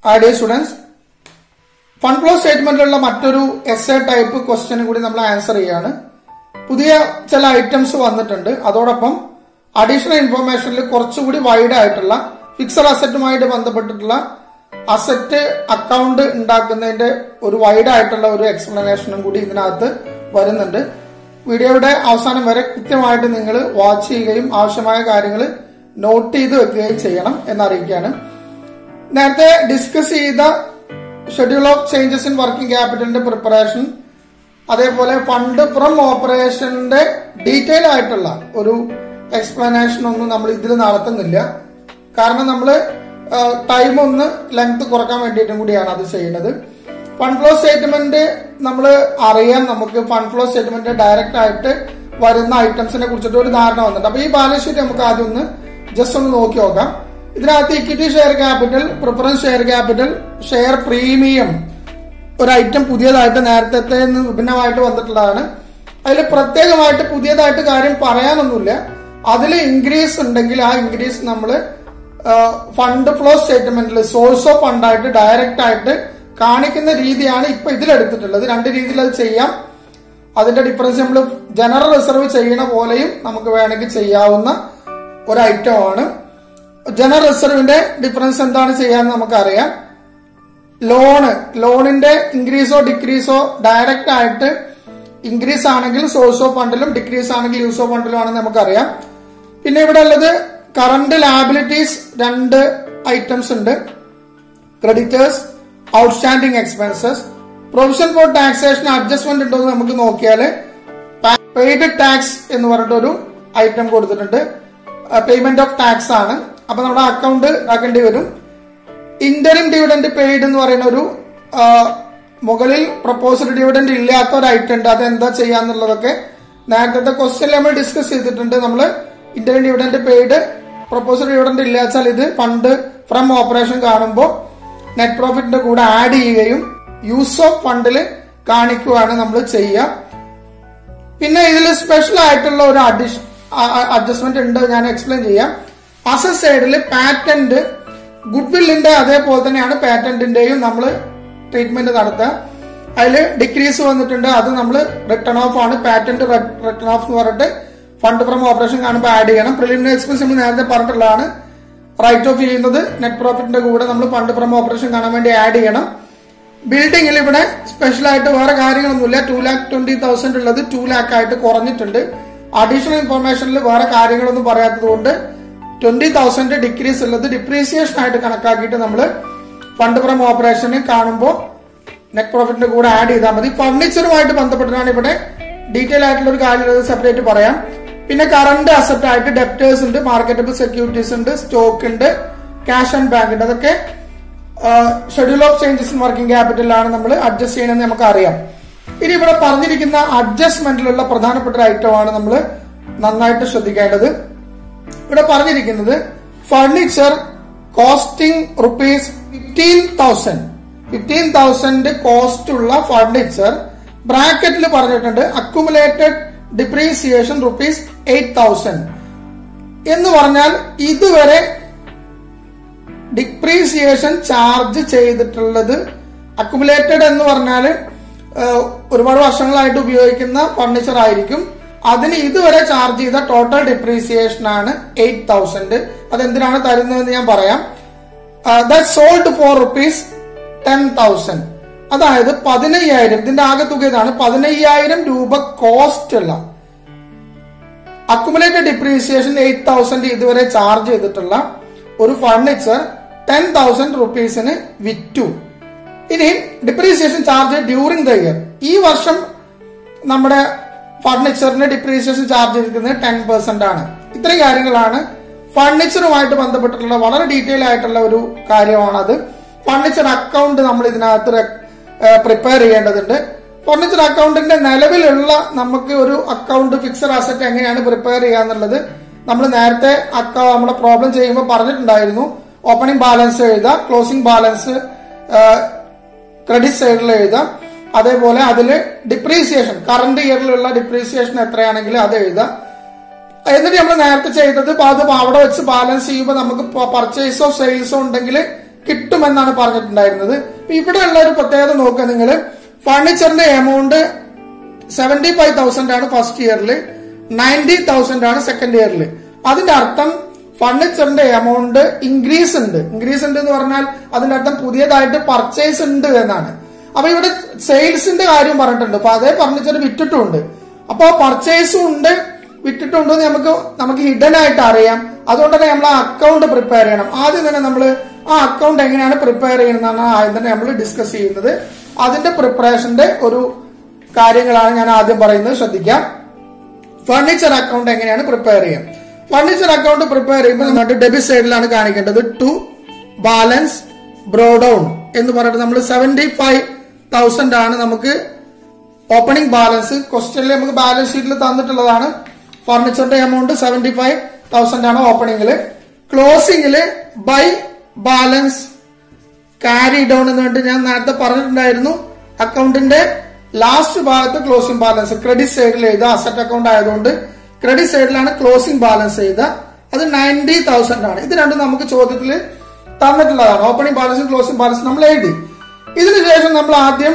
Dear students, fund flow statement ulla mattoru essay type question kudi nammal answer cheyana. Pudhiya chala items vannittunde. Adodappam additional information il korchu kudi wide aayittulla fixed asset umayittu bandhappettulla asset account undakkanninte oru wide aayittulla oru explanation kudi idinathu varunnuണ്ട്. വീഡിയോയുടെ അവസാനം വരെ കൃത്യമായിട്ട് നിങ്ങൾ watch ചെയ്യുകയും ആവശ്യമായ കാര്യങ്ങൾ not ചെയ്ത് വെക്കുകയും ചെയ്യണം എന്നറിയിക്കുകയാണ്. നേരത്തെ ഡിസ്കസ് ചെയ്ത schedule of changes in working ക്യാപിറ്റലിന്റെ പ്രിപ്പറേഷൻ, അതേപോലെ ഫണ്ട് ഫ്രം ഓപ്പറേഷന്റെ ഡീറ്റെയിൽ ആയിട്ടുള്ള ഒരു എക്സ്പ്ലനേഷൻ ഒന്നും നമ്മൾ ഇതിൽ നടത്തുന്നില്ല. കാരണം നമ്മൾ ടൈം ഒന്ന് ലെങ്ത് കുറക്കാൻ വേണ്ടിയിട്ടും കൂടിയാണ് അത് ചെയ്യുന്നത്. ഫണ്ട് ഫ്ലോ സ്റ്റേറ്റ്മെന്റ് നമ്മൾ അറിയാൻ നമുക്ക് ഫണ്ട് ഫ്ലോ സ്റ്റേറ്റ്മെന്റ് ഡയറക്റ്റ് ആയിട്ട് വരുന്ന ഐറ്റംസിനെ കുറിച്ചിട്ട് ഒരു ധാരണ വന്നിട്ടുണ്ട്. അപ്പൊ ഈ ബാലൻസ് ഷീറ്റ് നമുക്ക് ആദ്യം ഒന്ന് ജസ്റ്റ് ഒന്ന് നോക്കി നോക്കാം. ഇതിനകത്ത് equity share capital, preference share capital, share premium ഒരു ഐറ്റം പുതിയതായിട്ട് നേരത്തെ വിഭിന്നമായിട്ട് വന്നിട്ടുള്ളതാണ്. അതിൽ പ്രത്യേകമായിട്ട് പുതിയതായിട്ട് കാര്യം പറയാനൊന്നുമില്ല. അതിൽ ഇൻക്രീസ് ഉണ്ടെങ്കിൽ ആ ഇൻക്രീസ് നമ്മൾ ഫണ്ട് ഫ്ലോ സ്റ്റേറ്റ്മെന്റിൽ സോഴ്സ് ഓഫ് ഫണ്ടായിട്ട് ഡയറക്റ്റ് ആയിട്ട് കാണിക്കുന്ന രീതിയാണ് ഇപ്പൊ ഇതിലെടുത്തിട്ടുള്ളത്. രണ്ട് രീതിയിൽ അത് ചെയ്യാം. അതിന്റെ ഡിഫറൻസ് നമ്മൾ ജനറൽ റിസർവ് ചെയ്യണ പോലെയും നമുക്ക് വേണമെങ്കിൽ ചെയ്യാവുന്ന ഒരു ഐറ്റമാണ്. ജനറൽ റിസർവിന്റെ ഡിഫറൻസ് എന്താണ് ചെയ്യാന്ന് നമുക്കറിയാം. ലോണിന്റെ ഇൻക്രീസോ ഡിക്രീസോ ഡയറക്റ്റ് ആയിട്ട് ഇൻക്രീസ് ആണെങ്കിൽ സോഴ്സ് ഓഫ് ഫണ്ടിലും ഡിക്രീസ് ആണെങ്കിൽ യൂസ് ഓഫ് ഫണ്ടിലും ആണെന്ന് നമുക്കറിയാം. പിന്നെ ഇവിടെ ഉള്ളത് കറന്റ് ലാബിലിറ്റീസ് രണ്ട് ഐറ്റംസ് ഉണ്ട്. Creditors, outstanding expenses, provision for taxation adjustment ഉണ്ടോ എന്ന് നമുക്ക് നോക്കിയാല് പെയ്ഡ് ടാക്സ് എന്ന് പറഞ്ഞിട്ടൊരു ഐറ്റം കൊടുത്തിട്ടുണ്ട്. പേയ്മെന്റ് ഓഫ് ടാക്സ് ആണ്. അപ്പൊ നമ്മുടെ അക്കൗണ്ട് ആക്കേണ്ടി വരും. ഇന്ററിം ഡിവിഡന്റ് പെയ്ഡ് എന്ന് പറയുന്ന ഒരു മുകളിൽ പ്രപ്പോസ്ഡ് ഡിവിഡന്റ് ഇല്ലാത്ത ഒരു ഐറ്റം ഉണ്ട്. അതെന്താ ചെയ്യാന്നുള്ളതൊക്കെ നേരത്തെ ക്വസ്റ്റ്യനിൽ നമ്മൾ ഡിസ്കസ് ചെയ്തിട്ടുണ്ട്. നമ്മൾ interim dividend paid proposed dividend ഇല്ലാച്ചാൽ ഇത് ഫണ്ട് ഫ്രം ഓപ്പറേഷൻ കാണുമ്പോൾ നെറ്റ് പ്രോഫിറ്റിന്റെ കൂടെ ആഡ് ചെയ്യുകയും യൂസ് ഓഫ് ഫണ്ടിൽ കാണിക്കുകയാണ് നമ്മൾ ചെയ്യുക. പിന്നെ ഇതിൽ സ്പെഷ്യൽ ആയിട്ടുള്ള ഒരു അഡ്ജസ്റ്റ്മെന്റ് ഉണ്ട്, ഞാൻ എക്സ്പ്ലെയിൻ ചെയ്യാം. അസറ്റ് സൈഡിൽ പാറ്റന്റ്, ഗുഡ്വില്ലിന്റെ അതേപോലെ തന്നെയാണ് പാറ്റന്റിന്റെയും നമ്മൾ ട്രീറ്റ്മെന്റ് നടത്തുക. അതിൽ ഡിക്രീസ് വന്നിട്ടുണ്ട്, അത് നമ്മൾ റിട്ടേൺ ഓഫ് ആണ്. പാറ്റന്റ് റിട്ടേൺ ഓഫ് എന്ന് പറഞ്ഞിട്ട് ഫണ്ട് ഫ്രം ഓപ്പറേഷൻ കാണുമ്പോൾ ആഡ് ചെയ്യണം. പ്രിലിമിനറി എക്സ്പെൻസ് നമ്മൾ നേരത്തെ പറഞ്ഞിട്ടുള്ളതാണ്. റൈറ്റ് ഓഫ് ചെയ്യുന്നത് നെറ്റ് പ്രോഫിറ്റിന്റെ കൂടെ നമ്മൾ ഫണ്ട് ഫ്രം ഓപ്പറേഷൻ കാണാൻ വേണ്ടി ആഡ് ചെയ്യണം. ബിൽഡിംഗിൽ ഇവിടെ സ്പെഷ്യൽ ആയിട്ട് വേറെ കാര്യങ്ങളൊന്നുമില്ല. 2,20,000 ഉള്ളത് 2 lakh ആയിട്ട് കുറഞ്ഞിട്ടുണ്ട്. അഡീഷണൽ ഇൻഫർമേഷനിൽ വേറെ കാര്യങ്ങളൊന്നും പറയാത്തത് കൊണ്ട് 20,000 ഡിക്രീസ് ഉള്ളത് ഡിപ്രീസിയേഷൻ ആയിട്ട് കണക്കാക്കിയിട്ട് നമ്മൾ ഫണ്ട് ഫ്രം ഓപ്പറേഷന് കാണുമ്പോൾ നെറ്റ് പ്രോഫിറ്റിന്റെ കൂടെ ആഡ് ചെയ്താൽ മതി. ഫർണിച്ചറുമായിട്ട് ബന്ധപ്പെട്ടിട്ടാണ് ഇവിടെ ഡീറ്റെയിൽ ആയിട്ടുള്ള ഒരു കാര്യം സെപ്പറേറ്റ് പറയാം. പിന്നെ കറന്റ് അസറ്റ് ആയിട്ട് ഡെപ്റ്റേഴ്സ് ഉണ്ട്, മാർക്കറ്റബിൾ സെക്യൂരിറ്റീസ് ഉണ്ട്, സ്റ്റോക്ക് ഉണ്ട്, ക്യാഷ് ആൻഡ് ബാങ്ക് ഉണ്ട്. അതൊക്കെ schedule of changes in working ക്യാപിറ്റലാണ് നമ്മൾ അഡ്ജസ്റ്റ് ചെയ്യണമെന്ന് നമുക്ക് അറിയാം. ഇനി ഇവിടെ പറഞ്ഞിരിക്കുന്ന അഡ്ജസ്റ്റ്മെന്റിലുള്ള പ്രധാനപ്പെട്ട ഒരു ഐറ്റമാണ് നമ്മൾ നന്നായിട്ട് ശ്രദ്ധിക്കേണ്ടത്. ഇവിടെ പറഞ്ഞിരിക്കുന്നത് ഫർണിച്ചർ കോസ്റ്റിംഗ് റുപ്പീസ് 15,000 കോസ്റ്റ് ഉള്ള ഫർണിച്ചർ ബ്രാക്കറ്റിൽ പറഞ്ഞിട്ടുണ്ട് അക്യുമുലേറ്റഡ് ഡിപ്രീസിയേഷൻ റുപ്പീസ് 8,000 എന്ന് പറഞ്ഞാൽ ഇതുവരെ ഡിപ്രീസിയേഷൻ ചാർജ് ചെയ്തിട്ടുള്ളത് അക്യുമുലേറ്റഡ് എന്ന് പറഞ്ഞാൽ ഒരുപാട് വർഷങ്ങളായിട്ട് ഉപയോഗിക്കുന്ന ഫർണിച്ചർ ആയിരിക്കും. അതിന് ഇതുവരെ ചാർജ് ചെയ്ത ടോട്ടൽ ഡിപ്രീസിയേഷൻ ആണ് 8,000. അതെന്തിനാണ് തരുന്നതെന്ന് ഞാൻ പറയാം. That sold for rupees 10,000. അതായത് 15,000, ഇതിന്റെ ആകെ തുക ഇതാണ്. 15,000 രൂപ കോസ്റ്റ് ഉള്ള അക്യുമുലേറ്റഡ് ഡിപ്രീസിയേഷൻ 8,000 ഇതുവരെ ചാർജ് ചെയ്തിട്ടുള്ള ഒരു ഫർണിച്ചർ 10,000 റുപ്പീസിന് വിറ്റു. ഇനി depreciation charge during the year. ഈ വർഷം നമ്മുടെ ഫർണിച്ചറിന് ഡിപ്രീസിയേഷൻ ചാർജ് ചെയ്തിരിക്കുന്നത് 10% ആണ്. ഇത്രയും കാര്യങ്ങളാണ് ഫർണിച്ചറുമായിട്ട് ബന്ധപ്പെട്ടിട്ടുള്ള വളരെ ഡീറ്റെയിൽ ആയിട്ടുള്ള ഒരു കാര്യമാണത്. ഫർണിച്ചർ അക്കൗണ്ട് നമ്മൾ ഇതിനകത്ത് പ്രിപ്പയർ ചെയ്യേണ്ടതുണ്ട്. ഫർണിച്ചർ അക്കൗണ്ടിന്റെ നിലവിലുള്ള നമുക്ക് ഒരു അക്കൗണ്ട് ഫിക്സഡ് അസറ്റ് എങ്ങനെയാണ് പ്രിപ്പയർ ചെയ്യാന്നുള്ളത് നമ്മൾ നേരത്തെ നമ്മുടെ പ്രോബ്ലം ചെയ്യുമ്പോൾ പറഞ്ഞിട്ടുണ്ടായിരുന്നു. ഓപ്പണിംഗ് ബാലൻസ് എഴുതാം, ക്ലോസിംഗ് ബാലൻസ് ക്രെഡിറ്റ് സൈഡിൽ എഴുതാം, അതേപോലെ അതിൽ ഡിപ്രീസിയേഷൻ കറന്റ് ഇയറിലുള്ള ഡിപ്രീസിയേഷൻ എത്രയാണെങ്കിൽ അത് എഴുതാം. എന്നിട്ട് നമ്മൾ നേരത്തെ ചെയ്തത് അത് അവിടെ വെച്ച് ബാലൻസ് ചെയ്യുമ്പോൾ നമുക്ക് പർച്ചേസോ സെയിൽസോ ഉണ്ടെങ്കിൽ കിട്ടുമെന്നാണ് പറഞ്ഞിട്ടുണ്ടായിരുന്നത്. ഇവിടെയുള്ള ഒരു പ്രത്യേകത നോക്കുക നിങ്ങൾ. ഫർണിച്ചറിന്റെ എമൗണ്ട് 75,000 ആണ് ഫസ്റ്റ് ഇയറിൽ, 90,000 ആണ് സെക്കൻഡ് ഇയറിൽ. അതിന്റെ അർത്ഥം ഫർണിച്ചറിന്റെ എമൗണ്ട് ഇൻക്രീസ് ഉണ്ട് എന്ന് പറഞ്ഞാൽ അതിന്റെ അർത്ഥം പുതിയതായിട്ട് പർച്ചേസ് ഉണ്ട് എന്നാണ്. അപ്പൊ ഇവിടെ സെയിൽസിന്റെ കാര്യം പറഞ്ഞിട്ടുണ്ട്. അപ്പൊ അതേ ഫർണിച്ചർ വിറ്റിട്ടുണ്ട്. അപ്പൊ പർച്ചേസും ഉണ്ട് വിറ്റിട്ടുണ്ട് നമുക്ക് ഹിഡൻ ആയിട്ട് അറിയാം. അതുകൊണ്ട് തന്നെ നമ്മൾ ആ അക്കൗണ്ട് പ്രിപ്പയർ ചെയ്യണം. ആദ്യം തന്നെ നമ്മൾ ആ അക്കൗണ്ട് എങ്ങനെയാണ് പ്രിപ്പയർ ചെയ്യുന്നതാണ് ആദ്യം തന്നെ നമ്മൾ ഡിസ്കസ് ചെയ്യുന്നത്. അതിന്റെ പ്രിപ്പറേഷന്റെ ഒരു കാര്യങ്ങളാണ് ഞാൻ ആദ്യം പറയുന്നത്, ശ്രദ്ധിക്കാം. ഫർണിച്ചർ അക്കൗണ്ട് എങ്ങനെയാണ് പ്രിപ്പയർ ചെയ്യാം. ഫർണിച്ചർ അക്കൗണ്ട് പ്രിപ്പയർ ചെയ്യുമ്പോൾ നമുക്ക് ഡെബിറ്റ് സൈഡിലാണ് കാണിക്കേണ്ടത് ടു ബാലൻസ് ബ്രോ ഡൗൺ എന്ന് പറഞ്ഞിട്ട് നമ്മൾ 75,000 ആണ് നമുക്ക് ഓപ്പണിംഗ് ബാലൻസ്. ക്വസ്റ്റ്യനിൽ നമുക്ക് ബാലൻസ് ഷീറ്റിൽ തന്നിട്ടുള്ളതാണ്. ഫർണിച്ചറിന്റെ എമൗണ്ട് 75,000 ആണ് ഓപ്പണിംഗില്. ക്ലോസിംഗില് ബൈ ബാലൻസ് ക്യാരി ഡൗൺ എന്ന് പറഞ്ഞിട്ട് ഞാൻ നേരത്തെ പറഞ്ഞിട്ടുണ്ടായിരുന്നു. അക്കൗണ്ടിന്റെ ലാസ്റ്റ് ഭാഗത്ത് ക്ലോസിംഗ് ബാലൻസ് ക്രെഡിറ്റ് സൈഡിൽ എഴുതുക. അസറ്റ് അക്കൗണ്ട് ആയതുകൊണ്ട് ക്രെഡിറ്റ് സൈഡിലാണ് ക്ലോസിംഗ് ബാലൻസ് എഴുതുക. അത് 90,000 ആണ്. ഇത് രണ്ടും നമുക്ക് ചോദ്യത്തിൽ തന്നിട്ടുള്ളതാണ്. ഓപ്പണിംഗ് ബാലൻസും ക്ലോസിംഗ് ബാലൻസും നമ്മൾ എഴുതി. ഇതിനുശേഷം നമ്മൾ ആദ്യം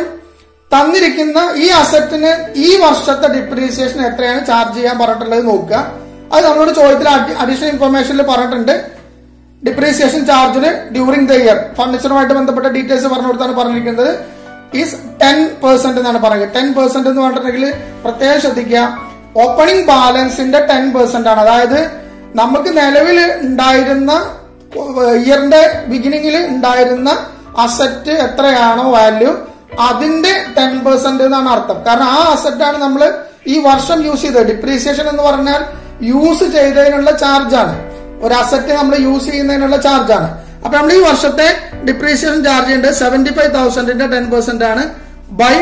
തന്നിരിക്കുന്ന ഈ അസറ്റിന് ഈ വർഷത്തെ ഡിപ്രീസിയേഷൻ എത്രയാണ് ചാർജ് ചെയ്യാൻ പറഞ്ഞിട്ടുള്ളത് നോക്കുക. അത് നമ്മളോട് ചോദ്യത്തിൽ അഡീഷണൽ ഇൻഫർമേഷനിൽ പറഞ്ഞിട്ടുണ്ട്. ഡിപ്രീസിയേഷൻ ചാർജിന് ഡ്യൂറിംഗ് ദ ഇയർ ഫർണിച്ചറുമായിട്ട് ബന്ധപ്പെട്ട ഡീറ്റെയിൽസ് പറഞ്ഞു കൊടുത്താണ് പറഞ്ഞിരിക്കുന്നത്. ഈസ് 10% എന്നാണ് പറയുന്നത്. 10% എന്ന് പറഞ്ഞിട്ടുണ്ടെങ്കിൽ പ്രത്യേകം ശ്രദ്ധിക്കുക. ഓപ്പണിംഗ് ബാലൻസിന്റെ 10% ആണ്. അതായത് നമുക്ക് നിലവിൽ ഉണ്ടായിരുന്ന ഇയറിന്റെ ബിഗിനിങ്ങിൽ ഉണ്ടായിരുന്ന അസറ്റ് എത്രയാണോ വാല്യൂ അതിന്റെ 10% എന്നാണ് അർത്ഥം. കാരണം ആ അസറ്റാണ് നമ്മൾ ഈ വർഷം യൂസ് ചെയ്തത്. ഡിപ്രീസിയേഷൻ എന്ന് പറഞ്ഞാൽ യൂസ് ചെയ്തതിനുള്ള ചാർജാണ്. ഒരു അസറ്റ് നമ്മൾ യൂസ് ചെയ്യുന്നതിനുള്ള ചാർജാണ്. അപ്പൊ നമ്മൾ ഈ വർഷത്തെ ഡിപ്രീസിയേഷൻ ചാർജ് ചെയ്യേണ്ടത് 75,000ന്റെ 10% ആണ്. ബൈ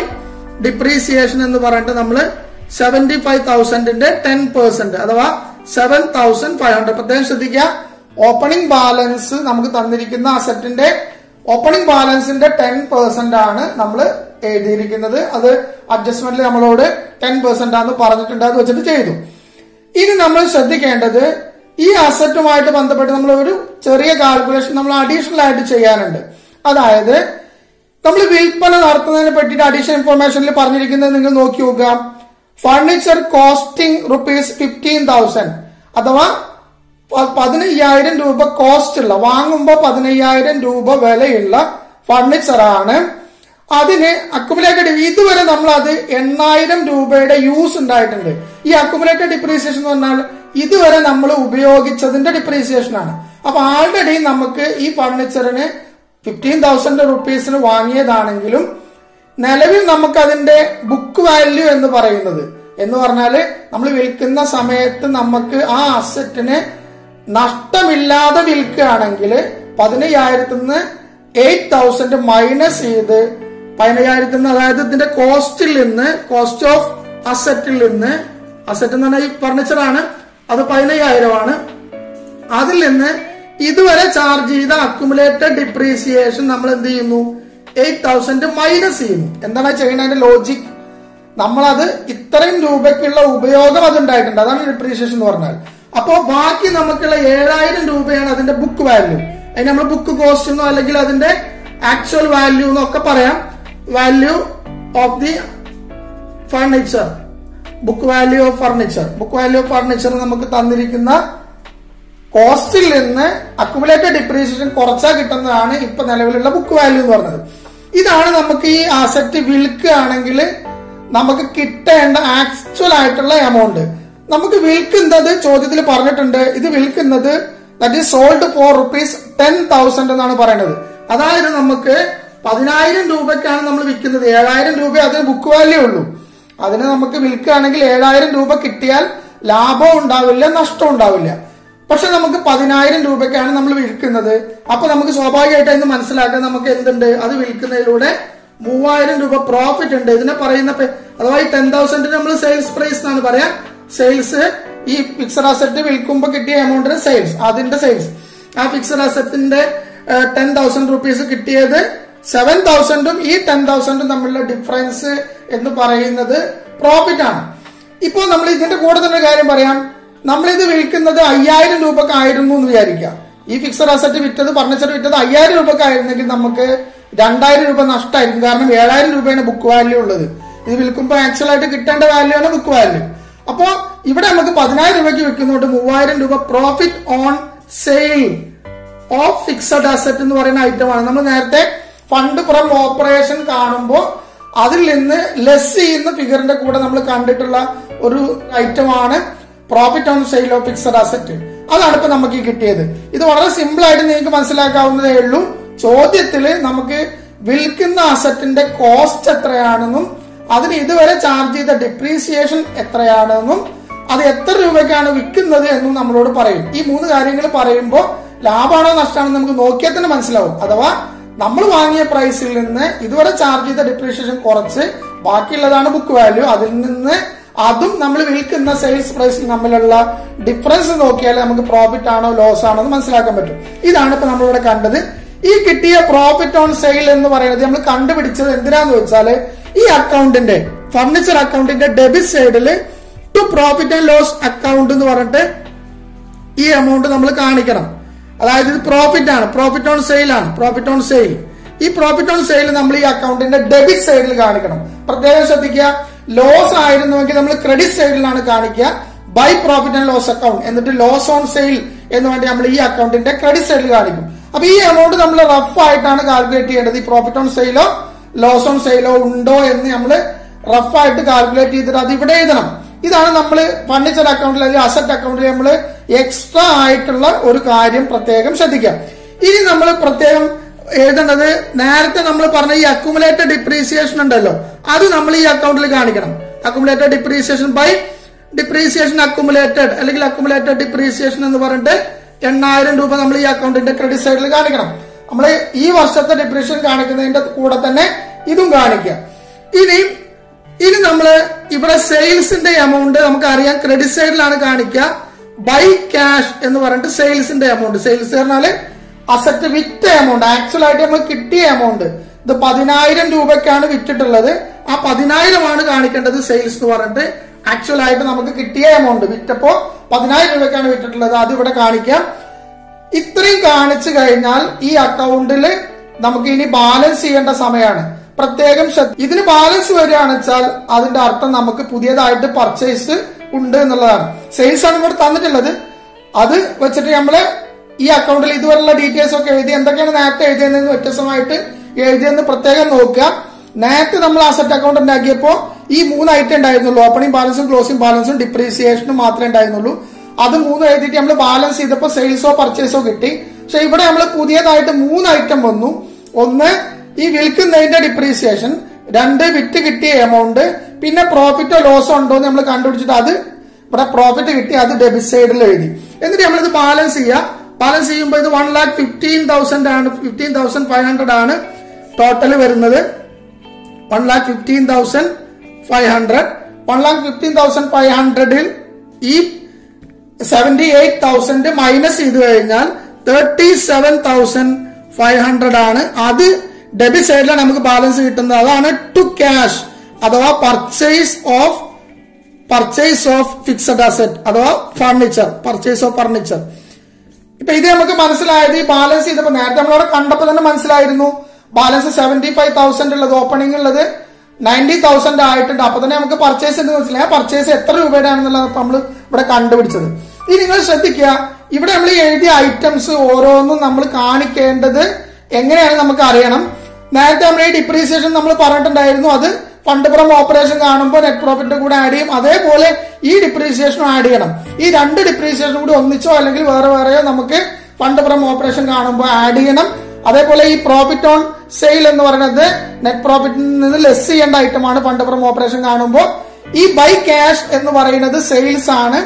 ഡിപ്രീസിയേഷൻ എന്ന് പറഞ്ഞിട്ട് നമ്മൾ 75,000ന്റെ 10% അഥവാ 7,500. പ്രത്യേകം ശ്രദ്ധിക്കുക. ഓപ്പണിംഗ് ബാലൻസ് നമുക്ക് തന്നിരിക്കുന്ന അസറ്റിന്റെ ഓപ്പണിംഗ് ബാലൻസിന്റെ 10% ആണ് നമ്മൾ എഴുതിയിരിക്കുന്നത്. അത് അഡ്ജസ്റ്റ്മെന്റിൽ നമ്മളോട് 10% ആണെന്ന് പറഞ്ഞിട്ടുണ്ട്. അത് വെച്ചിട്ട് ചെയ്തു. ഇനി നമ്മൾ ശ്രദ്ധിക്കേണ്ടത് ഈ അസറ്റുമായിട്ട് ബന്ധപ്പെട്ട് നമ്മൾ ഒരു ചെറിയ കാൽക്കുലേഷൻ നമ്മൾ അഡീഷണൽ ആയിട്ട് ചെയ്യാനുണ്ട്. അതായത് നമ്മൾ വിൽപ്പന നടത്തുന്നതിനെ പറ്റിയിട്ട് അഡീഷണൽ ഇൻഫർമേഷനിൽ പറഞ്ഞിരിക്കുന്നത് നിങ്ങൾ നോക്കി നോക്കുക. ഫർണിച്ചർ കോസ്റ്റിംഗ് ₹15,000 അഥവാ 15,000 രൂപ കോസ്റ്റ് ഉള്ള, വാങ്ങുമ്പോ 15,000 രൂപ വിലയുള്ള ഫർണിച്ചർ ആണ്. അതിന് അക്യുമുലേറ്റഡ് ഇതുവരെ നമ്മൾ അത് 8,000 രൂപയുടെ യൂസ് ഉണ്ടായിട്ടുണ്ട്. ഈ അക്യുമുലേറ്റഡ് ഡിപ്രീസിയേഷൻ എന്ന് പറഞ്ഞാൽ ഇതുവരെ നമ്മൾ ഉപയോഗിച്ചതിന്റെ ഡിപ്രീസിയേഷൻ ആണ്. അപ്പൊ ആൾറെഡി നമുക്ക് ഈ ഫർണിച്ചറിന് 15,000 റുപ്പീസിന് വാങ്ങിയതാണെങ്കിലും നിലവിൽ നമുക്ക് അതിന്റെ ബുക്ക് വാല്യൂ എന്ന് പറയുന്നത് എന്ന് പറഞ്ഞാല് നമ്മൾ വിൽക്കുന്ന സമയത്ത് നമുക്ക് ആ അസറ്റിന് നഷ്ടമില്ലാതെ വിൽക്കുകയാണെങ്കിൽ 15,000 8,000 മൈനസ് ചെയ്ത് 15,000 അതായത് ഇതിന്റെ കോസ്റ്റിൽ നിന്ന്, കോസ്റ്റ് ഓഫ് അസറ്റിൽ നിന്ന്, അസറ്റ് എന്ന് പറഞ്ഞാൽ ഈ ഫർണിച്ചർ ആണ്, അത് 15,000 ആണ്. അതിൽ നിന്ന് ഇതുവരെ ചാർജ് ചെയ്ത അക്യുമുലേറ്റഡ് ഡിപ്രീസിയേഷൻ നമ്മൾ എന്ത് ചെയ്യുന്നു? 8,000 മൈനസ് ചെയ്യുന്നു. എന്താണ് ചെയ്യുന്നതിന്റെ ലോജിക്? നമ്മളത് ഇത്രയും രൂപയ്ക്കുള്ള ഉപയോഗം അതുണ്ടായിട്ടുണ്ട്. അതാണ് ഡിപ്രീസിയേഷൻ എന്ന് പറഞ്ഞാൽ. അപ്പോ ബാക്കി നമുക്കുള്ള 7,000 രൂപയാണ് അതിന്റെ ബുക്ക് വാല്യൂ. അതിന് നമ്മൾ ബുക്ക് കോസ്റ്റ് എന്നോ അല്ലെങ്കിൽ അതിന്റെ ആക്ച്വൽ വാല്യൂ എന്നൊക്കെ പറയാം. Value of the furniture, book value of furniture. Book value of furniture നമുക്ക് തന്നിരിക്കുന്ന കോസ്റ്റിൽ നിന്ന് അക്യുമുലേറ്റഡ് ഡിപ്രീസിയേഷൻ കുറച്ചാൽ കിട്ടുന്നതാണ് ഇപ്പൊ നിലവിലുള്ള ബുക്ക് വാല്യൂ എന്ന് പറഞ്ഞത്. ഇതാണ് നമുക്ക് ഈ അസറ്റ് വിൽക്കുകയാണെങ്കിൽ നമുക്ക് കിട്ടേണ്ട ആക്ച്വൽ ആയിട്ടുള്ള എമൗണ്ട്. നമുക്ക് വിൽക്കുന്നത് ചോദ്യത്തിൽ പറഞ്ഞിട്ടുണ്ട്, ഇത് വിൽക്കുന്നത് ദാറ്റ് ഈസ് സോൾഡ് ഫോർ ₹10,000 എന്നാണ് പറയുന്നത്. അതായത് നമുക്ക് 10,000 രൂപയ്ക്കാണ് നമ്മൾ വിൽക്കുന്നത്. 7,000 രൂപ അതിന് ബുക്ക് വാല്യൂ ഉള്ളൂ. അതിന് നമുക്ക് വിൽക്കുകയാണെങ്കിൽ 7,000 രൂപ കിട്ടിയാൽ ലാഭം ഉണ്ടാവില്ല, നഷ്ടം ഉണ്ടാവില്ല. പക്ഷെ നമുക്ക് 10,000 രൂപയ്ക്കാണ് നമ്മൾ വിൽക്കുന്നത്. അപ്പൊ നമുക്ക് സ്വാഭാവികമായിട്ട് അതിന് മനസ്സിലാക്കാൻ നമുക്ക് എന്തുണ്ട്? അത് വിൽക്കുന്നതിലൂടെ 3,000 രൂപ പ്രോഫിറ്റ് ഉണ്ട്. ഇതിനെ പറയുന്ന അഥവാ ഈ 10,000 നമ്മൾ സെയിൽസ് പ്രൈസ് എന്നാണ് പറയാം. സെയിൽസ് ഈ ഫിക്സഡ് അസറ്റ് വിൽക്കുമ്പോൾ കിട്ടിയ എമൗണ്ടിന് സെയിൽസ്, അതിന്റെ സെയിൽസ്. ആ ഫിക്സഡ് അസറ്റിന്റെ 10,000 റുപ്പീസ് കിട്ടിയത് 7,000ഉം ഈ 10,000ഉം തമ്മിലുള്ള ഡിഫറൻസ് എന്ന് പറയുന്നത് പ്രോഫിറ്റ് ആണ്. ഇപ്പോ നമ്മൾ ഇതിന്റെ കൂടെ തന്നെ കാര്യം പറയാം. നമ്മളിത് വിൽക്കുന്നത് 5,000 രൂപക്കായിരുന്നു എന്ന് വിചാരിക്കാം. ഈ ഫിക്സഡ് അസറ്റ് വിറ്റത് ഫർണിച്ചർ വിറ്റത് 5000 രൂപക്കായിരുന്നെങ്കിൽ നമുക്ക് 2000 രൂപ നഷ്ടമായിരിക്കും. കാരണം 7000 രൂപയാണ് ബുക്ക് വാല്യൂ ഉള്ളത്. ഇത് വിൽക്കുമ്പോൾ ആക്ച്വൽ ആയിട്ട് കിട്ടേണ്ട വാല്യൂ ആണ് ബുക്ക് വാല്യൂ. അപ്പോ ഇവിടെ നമുക്ക് 10000 രൂപയ്ക്ക് വിൽക്കുന്നതുകൊണ്ട് 3000 രൂപ profit on sale of fixed asset എന്ന് പറയുന്ന ഐറ്റമാണ്. നമ്മൾ നേരത്തെ ഫണ്ട് ഫ്രം ഓപ്പറേഷൻ കാണുമ്പോൾ അതിൽ നിന്ന് ലെസ് ചെയ്യുന്ന ഫിഗറിന്റെ കൂടെ നമ്മൾ കണ്ടിട്ടുള്ള ഒരു ഐറ്റമാണ് profit on sale of fixed asset. അതാണ് ഇപ്പൊ നമുക്ക് കിട്ടിയത്. ഇത് വളരെ സിമ്പിൾ ആയിട്ട് നിങ്ങൾക്ക് മനസ്സിലാക്കാവുന്നതേ ഉള്ളൂ. ചോദ്യത്തില് നമുക്ക് വിൽക്കുന്ന അസറ്റിന്റെ കോസ്റ്റ് എത്രയാണെന്നും അതിന് ഇതുവരെ ചാർജ് ചെയ്ത ഡിപ്രീസിയേഷൻ എത്രയാണെന്നും അത് എത്ര രൂപയ്ക്കാണ് വിൽക്കുന്നത് എന്നും നമ്മളോട് പറയും. ഈ 3 കാര്യങ്ങൾ പറയുമ്പോൾ ലാഭമാണോ നഷ്ടമാണോ നമുക്ക് നോക്കിയാൽ തന്നെ മനസ്സിലാവും. അഥവാ നമ്മൾ വാങ്ങിയ പ്രൈസിൽ നിന്ന് ഇതുവരെ ചാർജ് ചെയ്ത ഡിപ്രീസിയേഷൻ കുറച്ച് ബാക്കിയുള്ളതാണ് ബുക്ക് വാല്യൂ. അതിൽ നിന്ന് അതും നമ്മൾ വിൽക്കുന്ന സെയിൽസ് പ്രൈസിൽ തമ്മിലുള്ള ഡിഫറൻസ് നോക്കിയാൽ നമുക്ക് പ്രോഫിറ്റ് ആണോ ലോസ് ആണോ എന്ന് മനസ്സിലാക്കാൻ പറ്റും. ഇതാണ് ഇപ്പൊ നമ്മളിവിടെ കണ്ടത്. ഈ കിട്ടിയ പ്രോഫിറ്റ് ഓൺ സെയിൽ എന്ന് പറയുന്നത് നമ്മൾ കണ്ടുപിടിച്ചത് എന്തിനാന്ന് വെച്ചാൽ ഈ അക്കൗണ്ടിന്റെ ഫർണിച്ചർ അക്കൗണ്ടിന്റെ ഡെബിറ്റ് സൈഡിൽ to profit and loss account എന്ന് പറഞ്ഞിട്ട് ഈ എമൗണ്ട് നമ്മൾ കാണിക്കണം. അതായത് ഇത് പ്രോഫിറ്റ് ആണ്, പ്രോഫിറ്റ് ഓൺ സെയിൽ ആണ്, പ്രോഫിറ്റ് ഓൺ സെയിൽ. ഈ പ്രോഫിറ്റ് ഓൺ സെയിൽ നമ്മൾ ഈ അക്കൗണ്ടിന്റെ ഡെബിറ്റ് സൈഡിൽ കാണിക്കണം. പ്രത്യേകം ശ്രദ്ധിക്കുക, ലോസ് ആയിരുന്നുവെങ്കിൽ നമ്മൾ ക്രെഡിറ്റ് സൈഡിലാണ് കാണിക്കുക by profit and loss account. എന്നിട്ട് ലോസ് ഓൺ സെയിൽ എന്ന് വേണ്ടി നമ്മൾ ഈ അക്കൗണ്ടിന്റെ ക്രെഡിറ്റ് സൈഡിൽ കാണിക്കും. അപ്പൊ ഈ എമൗണ്ട് നമ്മൾ റഫ് ആയിട്ടാണ് കാൽക്കുലേറ്റ് ചെയ്യേണ്ടത്. ഈ പ്രോഫിറ്റ് ഓൺ സെയിലോ ലോസ് ഓൺ സെയിലോ ഉണ്ടോ എന്ന് നമ്മൾ റഫ് ആയിട്ട് കാൽക്കുലേറ്റ് ചെയ്തിട്ട് അത് ഇവിടെ എഴുതണം. ഇതാണ് നമ്മൾ ഫർണിച്ചർ അക്കൗണ്ടിൽ അല്ലെങ്കിൽ അസറ്റ് അക്കൗണ്ടിൽ നമ്മൾ എക്സ്ട്രാ ആയിട്ടുള്ള ഒരു കാര്യം പ്രത്യേകം ശ്രദ്ധിക്കാം. ഇനി നമ്മൾ പ്രത്യേകം എഴുതേണ്ടത് നേരത്തെ നമ്മൾ പറഞ്ഞ ഈ അക്യുമുലേറ്റഡ് ഡിപ്രീസിയേഷൻ ഉണ്ടല്ലോ, അത് നമ്മൾ ഈ അക്കൗണ്ടിൽ കാണിക്കണം. Accumulated depreciation by depreciation accumulated അല്ലെങ്കിൽ അക്യുമുലേറ്റഡ് ഡിപ്രീസിയേഷൻ എന്ന് പറഞ്ഞിട്ട് 8000 രൂപ നമ്മൾ ഈ അക്കൗണ്ടിന്റെ ക്രെഡിറ്റ് സൈഡിൽ കാണിക്കണം. നമ്മൾ ഈ വർഷത്തെ ഡിപ്രീസിയേഷൻ കാണിക്കുന്നതിന്റെ കൂടെ തന്നെ ഇതും കാണിക്കുക. ഇനി നമ്മൾ ഇവിടെ സെയിൽസിന്റെ എമൗണ്ട് നമുക്കറിയാം ക്രെഡിറ്റ് സൈഡിലാണ് കാണിക്കുക ബൈ ക്യാഷ് എന്ന് പറഞ്ഞിട്ട് സെയിൽസിന്റെ എമൗണ്ട്. സെയിൽസ് പറഞ്ഞാല് അസറ്റ് വിറ്റ എമൗണ്ട്, ആക്ച്വൽ ആയിട്ട് നമ്മൾ കിട്ടിയ എമൗണ്ട്. ഇത് 10000 രൂപയ്ക്കാണ് വിറ്റിട്ടുള്ളത്. ആ 10000 ആണ് കാണിക്കേണ്ടത് സെയിൽസ് എന്ന് പറഞ്ഞിട്ട്. ആക്ച്വൽ ആയിട്ട് നമുക്ക് കിട്ടിയ എമൗണ്ട് വിറ്റപ്പോ 10000 രൂപയ്ക്കാണ് വിറ്റിട്ടുള്ളത്, അത് ഇവിടെ കാണിക്കാം. ഇത്രയും കാണിച്ചു കഴിഞ്ഞാൽ ഈ അക്കൗണ്ടിൽ നമുക്ക് ഇനി ബാലൻസ് ചെയ്യേണ്ട സമയമാണ്. പ്രത്യേകം ഇതിന് ബാലൻസ് വരികയാണെന്ന് വെച്ചാൽ അതിന്റെ അർത്ഥം നമുക്ക് പുതിയതായിട്ട് പർച്ചേസ് ഉണ്ട് എന്നുള്ളതാണ്. സെയിൽസ് ആണ് ഇവിടെ തന്നിട്ടുള്ളത്. അത് വെച്ചിട്ട് നമ്മള് ഈ അക്കൗണ്ടിൽ ഇതുവരെയുള്ള ഡീറ്റെയിൽസ് ഒക്കെ എഴുതി എന്തൊക്കെയാണ് നേരത്തെ എഴുതിയതെന്ന് വ്യത്യസ്തമായിട്ട് എഴുതിയെന്ന് പ്രത്യേകം നോക്കുക. നേരത്തെ നമ്മൾ അസറ്റ് അക്കൗണ്ട് ഉണ്ടാക്കിയപ്പോ ഈ 3 ഐറ്റം ഉണ്ടായിരുന്നുള്ളൂ. ഓപ്പണിംഗ് ബാലൻസും ക്ലോസിംഗ് ബാലൻസും ഡിപ്രീസിയേഷനും മാത്രമേ ഉണ്ടായിരുന്നുള്ളൂ. അത് 3 എഴുതിയിട്ട് നമ്മൾ ബാലൻസ് ചെയ്തപ്പോൾ സെയിൽസോ പർച്ചേസോ കിട്ടി. പക്ഷെ ഇവിടെ നമ്മൾ പുതിയതായിട്ട് 3 ഐറ്റം വന്നു. ഒന്ന് ഈ വിൽക്കുന്നതിന്റെ ഡിപ്രീസിയേഷൻ, 2 വിറ്റ് കിട്ടിയ എമൗണ്ട്, പിന്നെ പ്രോഫിറ്റോ ലോസോ ഉണ്ടോ എന്ന് നമ്മൾ കണ്ടുപിടിച്ചിട്ട് അത് ഇവിടെ പ്രോഫിറ്റ് കിട്ടി അത് ഡെബിറ്റ് സൈഡിൽ എഴുതി. എന്നിട്ട് നമ്മളിത് ബാലൻസ് ചെയ്യുക. ബാലൻസ് ചെയ്യുമ്പോൾ ഇത് 1,15,000 ആണ്, 15,500 ആണ് ടോട്ടൽ വരുന്നത്. 1,15,500. 1,15,500ൽ ഈ 78,000 മൈനസ് ചെയ്ത് കഴിഞ്ഞാൽ 37,500 ആണ്. അത് ഡെബിറ്റ് സൈഡിലാണ് നമുക്ക് ബാലൻസ് കിട്ടുന്നത്. അതാണ് ടു ക്യാഷ് അഥവാ പർച്ചേസ് ഓഫ് ഫിക്സഡ് അസറ്റ് അഥവാ ഫർണിച്ചർ, പർച്ചേസ് ഓഫ് ഫർണിച്ചർ. ഇപ്പൊ ഇത് നമുക്ക് മനസ്സിലായത് ഈ ബാലൻസ് ചെയ്തപ്പോ നേരത്തെ നമ്മളവിടെ കണ്ടപ്പോ തന്നെ മനസ്സിലായിരുന്നു ബാലൻസ് 75,000 ഉള്ളത്, ഓപ്പണിംഗ് ഉള്ളത് 90,000 ആയിട്ടുണ്ട്. അപ്പൊ തന്നെ നമുക്ക് പർച്ചേസ് എന്ന് മനസ്സിലായി. പർച്ചേസ് എത്ര രൂപയുടെ ആണെന്നുള്ളത് നമ്മൾ ഇവിടെ കണ്ടുപിടിച്ചത്. ഇനി നിങ്ങൾ ശ്രദ്ധിക്കുക, ഇവിടെ നമ്മൾ എഴുതിയ ഐറ്റംസ് ഓരോന്നും നമ്മൾ കാണിക്കേണ്ടത് എങ്ങനെയാണ് നമുക്ക് അറിയണം. നേരത്തെ നമ്മൾ ഈ ഡിപ്രീസിയേഷൻ നമ്മൾ പറഞ്ഞിട്ടുണ്ടായിരുന്നു, അത് ഫണ്ട് ഫ്രം ഓപ്പറേഷൻ കാണുമ്പോൾ നെറ്റ് പ്രോഫിറ്റ് കൂടെ ആഡ് ചെയ്യും. അതേപോലെ ഈ ഡിപ്രീസിയേഷനും ആഡ് ചെയ്യണം. ഈ 2 ഡിപ്രീസിയേഷൻ കൂടി ഒന്നിച്ചോ അല്ലെങ്കിൽ വേറെ വേറെയോ നമുക്ക് ഫണ്ട് ഫ്രം ഓപ്പറേഷൻ കാണുമ്പോൾ ആഡ് ചെയ്യണം. അതേപോലെ ഈ പ്രോഫിറ്റ് ഓൺ സെയിൽ എന്ന് പറയുന്നത് നെറ്റ് പ്രോഫിറ്റിൽ നിന്ന് ലെസ് ചെയ്യേണ്ട ഐറ്റമാണ് ഫണ്ട് ഫ്രം ഓപ്പറേഷൻ കാണുമ്പോൾ. ഈ ബൈ ക്യാഷ് എന്ന് പറയുന്നത് സെയിൽസ് ആണ്,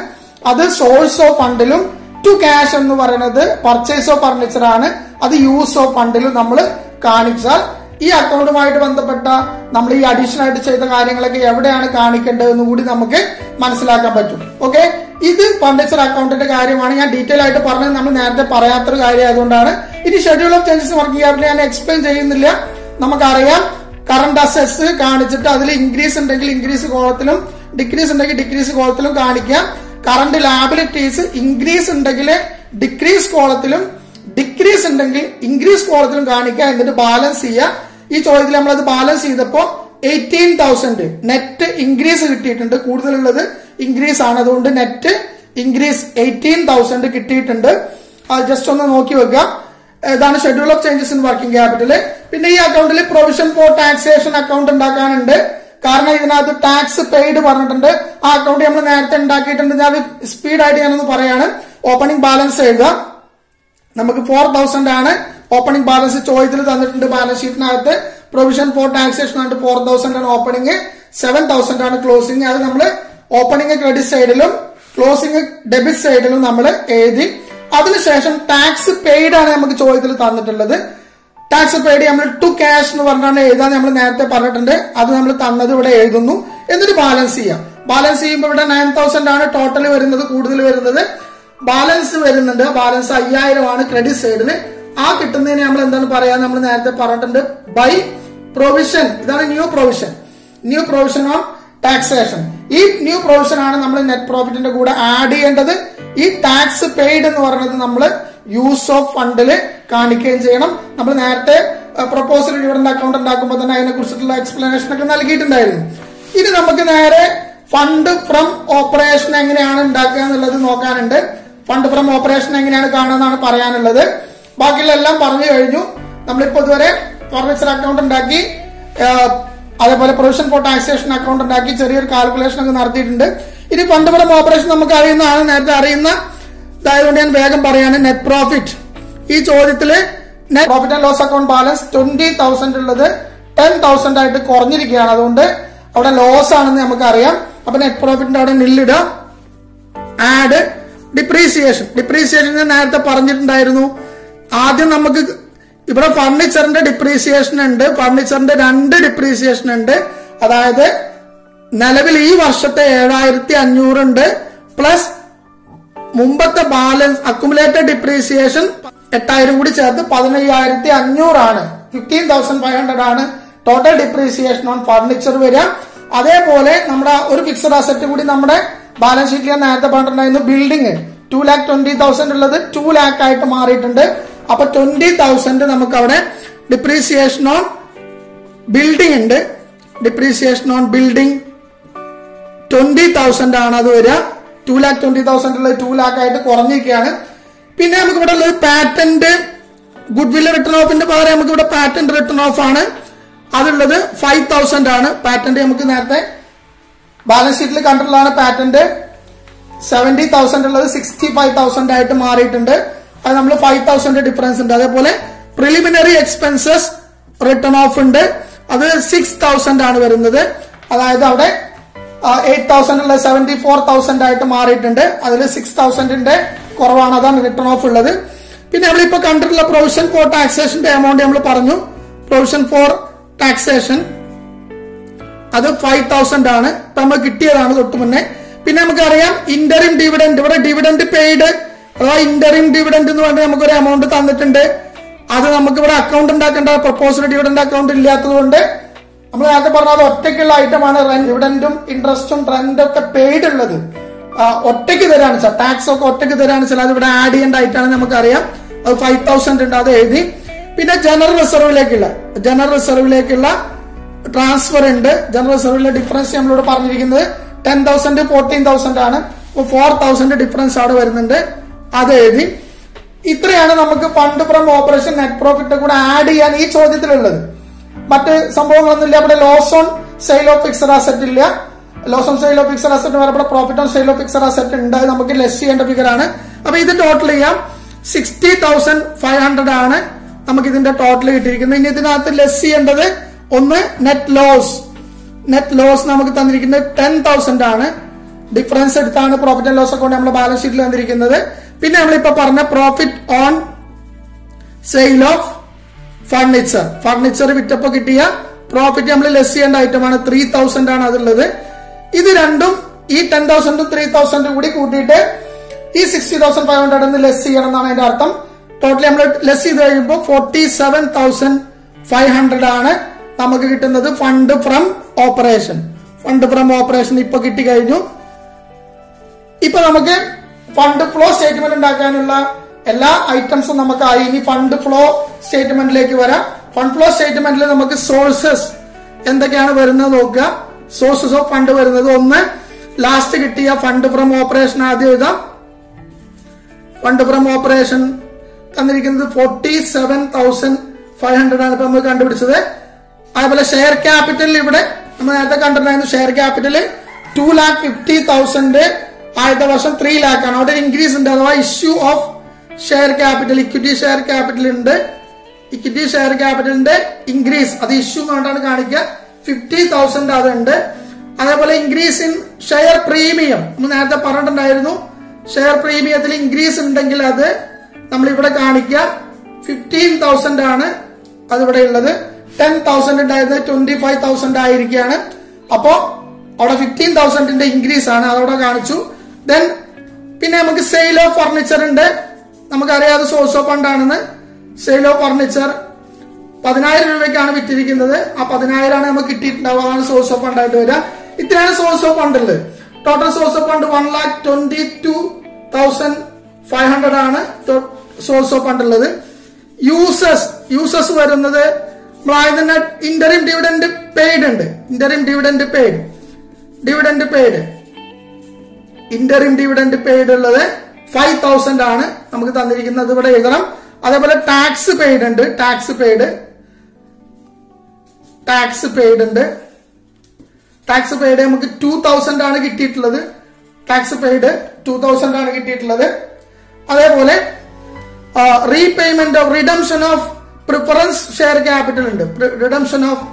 അത് സോഴ്സ് ഓഫ് ഫണ്ടിലും. ടു ക്യാഷ് എന്ന് പറയുന്നത് പർച്ചേസ് ഓഫ് ഫർണിച്ചർ ആണ്, അത് യൂസ് ഓഫ് ഫണ്ടിലും നമ്മൾ കാണിച്ചാൽ ഈ അക്കൗണ്ടുമായിട്ട് ബന്ധപ്പെട്ട നമ്മൾ ഈ അഡീഷണൽ ആയിട്ട് ചെയ്ത കാര്യങ്ങളൊക്കെ എവിടെയാണ് കാണിക്കേണ്ടതെന്ന് കൂടി നമുക്ക് മനസ്സിലാക്കാൻ പറ്റും. ഓക്കെ, ഇത് ഫർണിച്ചർ അക്കൗണ്ടിന്റെ കാര്യമാണ്. ഞാൻ ഡീറ്റെയിൽ ആയിട്ട് പറഞ്ഞത് നമ്മൾ നേരത്തെ പറയാത്തൊരു കാര്യം ആയതുകൊണ്ടാണ്. ഇനി schedule of changes working capital ഞാൻ എക്സ്പ്ലെയിൻ ചെയ്യുന്നില്ല. നമുക്കറിയാം കറന്റ് അസറ്റ്സ് കാണിച്ചിട്ട് അതിൽ ഇൻക്രീസ് ഉണ്ടെങ്കിൽ ഇൻക്രീസ് കോളത്തിലും ഡിക്രീസ് ഉണ്ടെങ്കിൽ ഡിക്രീസ് കോളത്തിലും കാണിക്കാം. കറന്റ് ലാബിലിറ്റീസ് ഇൻക്രീസ് ഉണ്ടെങ്കിൽ ഡിക്രീസ് കോളത്തിലും ഡിക്രീസ് ഉണ്ടെങ്കിൽ ഇൻക്രീസ് കോളത്തിലും കാണിക്കുക, എന്നിട്ട് ബാലൻസ് ചെയ്യുക. ഈ ചോദ്യത്തിൽ നമ്മളത് ബാലൻസ് ചെയ്തപ്പോ 18,000 നെറ്റ് ഇൻക്രീസ് കിട്ടിയിട്ടുണ്ട്. കൂടുതലുള്ളത് ഇൻക്രീസ് ആണ്, അതുകൊണ്ട് നെറ്റ് ഇൻക്രീസ് 18,000 കിട്ടിയിട്ടുണ്ട്. ജസ്റ്റ് ഒന്ന് നോക്കി വെക്കുക. ഇതാണ് schedule of changes in working capital. പിന്നെ ഈ അക്കൗണ്ടിൽ പ്രൊവിഷൻ ഫോർ ടാക്സേഷൻ അക്കൗണ്ട് ഉണ്ടാക്കാനുണ്ട്. കാരണം ഇതിനകത്ത് ടാക്സ് പെയ്ഡ് പറഞ്ഞിട്ടുണ്ട്. ആ അക്കൗണ്ട് നമ്മൾ നേരത്തെ ഉണ്ടാക്കിയിട്ടുണ്ട്. ഞാൻ സ്പീഡായിട്ട് ഞാനൊന്ന് പറയാണ്. ഓപ്പണിംഗ് ബാലൻസ് എഴുതുക. നമുക്ക് 4,000 ആണ് ഓപ്പണിംഗ് ബാലൻസ് ചോദ്യത്തിൽ തന്നിട്ടുണ്ട്. ബാലൻസ് ഷീറ്റിനകത്ത് പ്രൊവിഷൻ ഫോർ ടാക്സേഷൻ ആയിട്ട് 4,000 ആണ് ഓപ്പണിംഗ്, 7,000 ആണ് ക്ലോസിംഗ്. അത് നമ്മൾ ഓപ്പണിംഗ് ക്രെഡിറ്റ് സൈഡിലും ക്ലോസിംഗ് ഡെബിറ്റ് സൈഡിലും നമ്മൾ എഴുതി. അതിനുശേഷം ടാക്സ് പെയ്ഡ് ആണ് നമുക്ക് ചോദ്യത്തിൽ തന്നിട്ടുള്ളത്. ടാക്സ് പെയ്ഡ് നമ്മൾ ടു ക്യാഷ് എന്ന് പറഞ്ഞാണ് എഴുതാൻ നമ്മൾ നേരത്തെ പറഞ്ഞിട്ടുണ്ട്. അത് നമ്മൾ തന്നത് ഇവിടെ എഴുതുന്നു. എന്നിട്ട് ബാലൻസ് ചെയ്യാം. ബാലൻസ് ചെയ്യുമ്പോൾ ഇവിടെ 9,000 ആണ് ടോട്ടൽ വരുന്നത്, കൂടുതൽ വരുന്നത്. ബാലൻസ് വരുന്നുണ്ട്, ബാലൻസ് 5,000 ആണ് ക്രെഡിറ്റ് സൈഡിന്. ആ കിട്ടുന്നതിന് നമ്മൾ എന്താണ് പറയാ, നമ്മൾ നേരത്തെ പറഞ്ഞിട്ടുണ്ട് ബൈ പ്രൊവിഷൻ. ഇതാണ് ന്യൂ പ്രൊവിഷൻ ഓൺ ടാക്സേഷൻ. ഈ ന്യൂ പ്രൊവിഷൻ ആണ് നമ്മൾ നെറ്റ് പ്രോഫിറ്റിന്റെ കൂടെ ആഡ് ചെയ്യേണ്ടത്. ഈ ടാക്സ് പെയ്ഡ് എന്ന് പറയുന്നത് നമ്മൾ യൂസ് ഓഫ് ഫണ്ടില് കാണിക്കുകയും ചെയ്യണം. നമ്മൾ നേരത്തെ പ്രൊപ്പോസൽ ഡിവിഡന്റ് അക്കൗണ്ട് ഉണ്ടാക്കുമ്പോൾ തന്നെ അതിനെ കുറിച്ചിട്ടുള്ള എക്സ്പ്ലനേഷൻ ഒക്കെ നൽകിയിട്ടുണ്ടായിരുന്നു. ഇനി നമുക്ക് നേരെ ഫണ്ട് ഫ്രം ഓപ്പറേഷൻ എങ്ങനെയാണ് ഉണ്ടാക്കുക എന്നുള്ളത് നോക്കാനുണ്ട്. ഫണ്ട് ഫ്രം ഓപ്പറേഷൻ എങ്ങനെയാണ് കാണുന്നതാണ് പറയാനുള്ളത്. ബാക്കിയുള്ള എല്ലാം പറഞ്ഞു കഴിഞ്ഞു. നമ്മളിപ്പോ ഇതുവരെ ഫർണിച്ചർ അക്കൗണ്ട് ഉണ്ടാക്കി, അതേപോലെ പ്രൊവിഷൻ ഫോർ ടാക്സേഷൻ അക്കൗണ്ട് ഉണ്ടാക്കി, ചെറിയൊരു കാൽക്കുലേഷൻ ഒക്കെ നടത്തിയിട്ടുണ്ട്. ഇനി ഫണ്ട് ഫ്രം ഓപ്പറേഷൻ നമുക്ക് അറിയുന്നതാണ്, നേരത്തെ അറിയുന്ന ഇതായതുകൊണ്ട് ഞാൻ വേഗം പറയാണ്. Net profit. ഈ ചോദ്യത്തില് net profit and loss account balance 20,000 ഉള്ളത് 10,000 ആയിട്ട് കുറഞ്ഞിരിക്കുകയാണ്. അതുകൊണ്ട് അവിടെ ലോസ് ആണെന്ന് നമുക്ക് അറിയാം. അപ്പൊ നെറ്റ് പ്രോഫിറ്റിന്റെ അവിടെ നില്ലിടുക. ആഡ് ഡിപ്രീസിയേഷൻ ഞാൻ നേരത്തെ പറഞ്ഞിട്ടുണ്ടായിരുന്നു. ആദ്യം നമുക്ക് ഇവിടെ ഫർണിച്ചറിന്റെ ഡിപ്രീസിയേഷൻ ഉണ്ട്. ഫർണിച്ചറിന്റെ 2 ഡിപ്രീസിയേഷൻ ഉണ്ട്. അതായത് നിലവിൽ ഈ വർഷത്തെ 7,500 ഉണ്ട്, പ്ലസ് മുമ്പത്തെ ബാലൻസ് അക്യുമുലേറ്റഡ് ഡിപ്രീസിയേഷൻ 8,000 കൂടി ചേർത്ത് 15,500 ആണ്. 15,500 ആണ് ടോട്ടൽ ഡിപ്രീസിയേഷൻ ഓൺ ഫർണിച്ചർ വരിക. അതേപോലെ നമ്മുടെ ഒരു ഫിക്സഡ് അസറ്റ് കൂടി നമ്മുടെ ബാലൻസ് ഷീറ്റിൽ ഞാൻ നേരത്തെ പറഞ്ഞിട്ടുണ്ടായിരുന്നു. ബിൽഡിംഗ് 2,20,000 ഉള്ളത് 2 lakh ആയിട്ട് മാറിയിട്ടുണ്ട്. അപ്പൊ 20,000 നമുക്ക് അവിടെ ഡിപ്രീസിയേഷൻ ഓൺ ബിൽഡിംഗ് ഉണ്ട്. ഡിപ്രീസിയേഷൻ ഓൺ ബിൽഡിംഗ് 20,000 ആണ് അത് വരിക. 2,20,000 ഉള്ളത് 2 lakh ആയിട്ട് കുറഞ്ഞിരിക്കുകയാണ്. പിന്നെ നമുക്ക് ഇവിടെ ഉള്ളത് പാറ്റന്റ് ഗുഡ്വിൽ റിട്ടേൺ ഓഫിന്റെ പകരം നമുക്ക് ഇവിടെ പാറ്റന്റ് റിട്ടേൺ ഓഫ് ആണ്. അതുള്ളത് 5,000 ആണ്. പാറ്റന്റ് നമുക്ക് നേരത്തെ ബാലൻസ് ഷീറ്റിൽ കണ്ടിട്ടുള്ളതാണ്. പാറ്റന്റ് 70,000 ഉള്ളത് 65,000 ആയിട്ട് മാറിയിട്ടുണ്ട്. അത് നമ്മൾ 5,000 ഡിഫറൻസ് ഉണ്ട്. അതേപോലെ പ്രിലിമിനറി എക്സ്പെൻസസ് റിട്ടേൺ ഓഫ് ഉണ്ട്. അത് 6,000 ആണ് വരുന്നത്. അതായത് അവിടെ 8,000 ഉള്ള 74,000 ആയിട്ട് മാറിയിട്ടുണ്ട്. അതിൽ 6,000ന്റെ കുറവാണ്, അതാണ് റിട്ടേൺ ഓഫ് ഉള്ളത്. പിന്നെ നമ്മളിപ്പോ കണ്ടിട്ടുള്ള പ്രൊവിഷൻ ഫോർ ടാക്സേഷന്റെ എമൗണ്ട് നമ്മൾ പറഞ്ഞു. പ്രൊവിഷൻ ഫോർ ടാക്സേഷൻ അത് 5,000 ആണ്. ഇപ്പൊ നമ്മൾ കിട്ടിയതാണ് തൊട്ട് മുന്നേ. പിന്നെ നമുക്കറിയാം ഇന്ററിം ഡിവിഡന്റ്. ഇവിടെ ഡിവിഡന്റ് പെയ്ഡ് അഥവാ ഇന്ററിം ഡിവിഡന്റ് എന്ന് പറഞ്ഞാൽ നമുക്കൊരു എമൗണ്ട് തന്നിട്ടുണ്ട്. അത് നമുക്ക് ഇവിടെ അക്കൗണ്ട് ഉണ്ടാക്കേണ്ട പ്രൊപ്പോസൽ ഡിവിഡന്റ് അക്കൗണ്ട് ഇല്ലാത്തത് കൊണ്ട് നമ്മൾ നേരത്തെ പറഞ്ഞാൽ അത് ഒറ്റയ്ക്കുള്ള ഐറ്റമാണ്. ഡിവിഡന്റും ഇൻട്രസ്റ്റും റെന്റും ഒക്കെ പെയ്ഡ് ഉള്ളത് ഒറ്റയ്ക്ക് തരാണ് വെച്ചാൽ, ടാക്സ് ഒക്കെ ഒറ്റയ്ക്ക് തരാണ് വെച്ചാൽ അത് ഇവിടെ ആഡ് ചെയ്യേണ്ട ഐറ്റാണ് നമുക്കറിയാം. അത് 5,000 ഉണ്ട്, അത് എഴുതി. പിന്നെ ജനറൽ റിസർവിലേക്കുള്ള ട്രാൻസ്ഫർ ഉണ്ട്. ജനറൽ റിസർവിലെ ഡിഫറൻസ് നമ്മളോട് പറഞ്ഞിരിക്കുന്നത് 10,000 14,000 ആണ്. 4,000 ഡിഫറൻസ് അവിടെ വരുന്നുണ്ട്, അത് എഴുതി. ഇത്രയാണ് നമുക്ക് fund from operation net profit കൂടെ ആഡ് ചെയ്യാൻ ഈ ചോദ്യത്തിലുള്ളത്. മറ്റ് സംഭവങ്ങളൊന്നും ഇല്ല. ഇവിടെ loss on sale of fixed asset ഇല്ല. Loss on sale of fixed asset ഇവിടെ profit on sale of fixed asset ഉണ്ട്. അത് നമുക്ക് ലെസ് ചെയ്യേണ്ട ഫിഗർ ആണ്. അപ്പൊ ഇത് ടോട്ടൽ ചെയ്യാം. 60,500 ആണ് നമുക്ക് ഇതിന്റെ ടോട്ടൽ കിട്ടിയിരിക്കുന്നത്. ഇനി ഇതിനകത്ത് ലെസ് ചെയ്യേണ്ടത് ഒന്ന് നെറ്റ് ലോസ് നമുക്ക് തന്നിരിക്കുന്നത് 10,000 ആണ്. ഡിഫറൻസ് എടുത്താണ് പ്രോഫിറ്റ് ആൻഡ് ലോസ് അക്കൗണ്ട് നമ്മൾ ബാലൻസ് ഷീറ്റിൽ തന്നിരിക്കുന്നത്. പിന്നെ നമ്മളിപ്പോ പറഞ്ഞ profit on sale of furniture വിറ്റപ്പോ കിട്ടിയ പ്രോഫിറ്റ് നമ്മൾ ലെസ് ചെയ്യേണ്ട ഐറ്റമാണ്. 3,000 ആണ് അതുള്ളത്. ഇത് രണ്ടും ഈ 10,000 3,000 കൂടി കൂട്ടിയിട്ട് ഈ 60,500 ലെസ് ചെയ്യണം എന്നാണ് അതിന്റെ അർത്ഥം. ടോട്ടലി നമ്മൾ ലെസ് ചെയ്ത് കഴിയുമ്പോൾ 47,500 ആണ് നമുക്ക് കിട്ടുന്നത് ഫണ്ട് ഫ്രം ഓപ്പറേഷൻ. ഇപ്പൊ കിട്ടിക്കഴിഞ്ഞു. ഇപ്പൊ നമുക്ക് ഫണ്ട് ഫ്ലോ സ്റ്റേറ്റ്മെന്റ് ഉണ്ടാക്കാനുള്ള എല്ലാ ഐറ്റംസും നമുക്കായി. ഇനി ഫണ്ട് ഫ്ലോ സ്റ്റേറ്റ്മെന്റിലേക്ക് വരാം. ഫണ്ട് ഫ്ലോ സ്റ്റേറ്റ്മെന്റിൽ നമുക്ക് സോഴ്സസ് എന്തൊക്കെയാണ് വരുന്നത് നോക്കുക. സോഴ്സസ് ഓഫ് ഫണ്ട് വരുന്നത്, ഒന്ന് ലാസ്റ്റ് കിട്ടിയ ഫണ്ട് ഫ്രം ഓപ്പറേഷൻ ആദ്യം എഴുതാം. ഫണ്ട് ഫ്രം ഓപ്പറേഷൻ തന്നിരിക്കുന്നത് 47,500 ആണ് ഇപ്പൊ നമ്മൾ കണ്ടുപിടിച്ചത്. അതേപോലെ ഷെയർ ക്യാപിറ്റൽ ഇവിടെ നമ്മൾ നേരത്തെ കണ്ടിട്ടുണ്ടായിരുന്നു. ഷെയർ ക്യാപിറ്റൽ 2,50,000 ആദ്യത്തെ വർഷം 3 lakh ആണ്. അവിടെ ഇൻക്രീസ് ഉണ്ട്, അഥവാ issue of share capital, equity share capital ഉണ്ട്. ഇക്വിറ്റി ഷെയർ ക്യാപിറ്റലിന്റെ ഇൻക്രീസ് അത് ഇഷ്യൂ കൊണ്ടാണ് കാണിക്കുക. 50,000 അതുണ്ട്. അതേപോലെ ഇൻക്രീസ് ഇൻ ഷെയർ പ്രീമിയം നമ്മൾ നേരത്തെ പറഞ്ഞിട്ടുണ്ടായിരുന്നു. ഷെയർ പ്രീമിയത്തിൽ ഇൻക്രീസ് ഉണ്ടെങ്കിൽ അത് നമ്മൾ ഇവിടെ കാണിക്കുക. 15,000 ആണ് അതിവിടെ ഉള്ളത്. 10,000 ഉണ്ടായിരുന്നത് 25,000 ആയിരിക്കുകയാണ്. അപ്പോ അവിടെ 15,000 ഇൻക്രീസ് ആണ്, അതവിടെ കാണിച്ചു. ദെൻ പിന്നെ നമുക്ക് സെയിൽ ഓഫ് ഫർണിച്ചർ ഉണ്ട്. നമുക്കറിയാം അത് സോഴ്സ് ഓഫ് ഫണ്ട് ആണെന്ന്. സെയിൽ ഓഫ് ഫർണിച്ചർ 10,000 രൂപയ്ക്കാണ് വിറ്റിരിക്കുന്നത്. ആ 10,000 ആണ് നമുക്ക് കിട്ടിയിട്ടുണ്ടാവുക. അതാണ് സോഴ്സ് ഓഫ് ഫണ്ട് ആയിട്ട് വരിക. ഇത്രയാണ് സോഴ്സ് ഓഫ് ഫണ്ട് ഉള്ളത്. ടോട്ടൽ സോഴ്സ് ഓഫ് ഫണ്ട് 1,22,500 ആണ് സോഴ്സ് ഓഫ് ഫണ്ട് ഉള്ളത്. യൂസസ് വരുന്നത് തന്നെ ഇന്ററിം ഡിവിഡന്റ് പെയ്ഡ് ഉണ്ട്. ഇന്ററിം ഡിവിഡന്റ് ഉള്ളത് 5,000 ആണ് നമുക്ക് തന്നിരിക്കുന്നത്. ഇവിടെ എഴുതണം. അതേപോലെ ടാക്സ് പെയ്ഡ് ഉണ്ട്. ടാക്സ് പെയ്ഡ് നമുക്ക് 2,000 ആണ് കിട്ടിയിട്ടുള്ളത്. ടാക്സ് പെയ്ഡ് 2,000 ആണ് കിട്ടിയിട്ടുള്ളത്. അതേപോലെ repayment of redemption of preference share capital ഉണ്ട്. Redemption of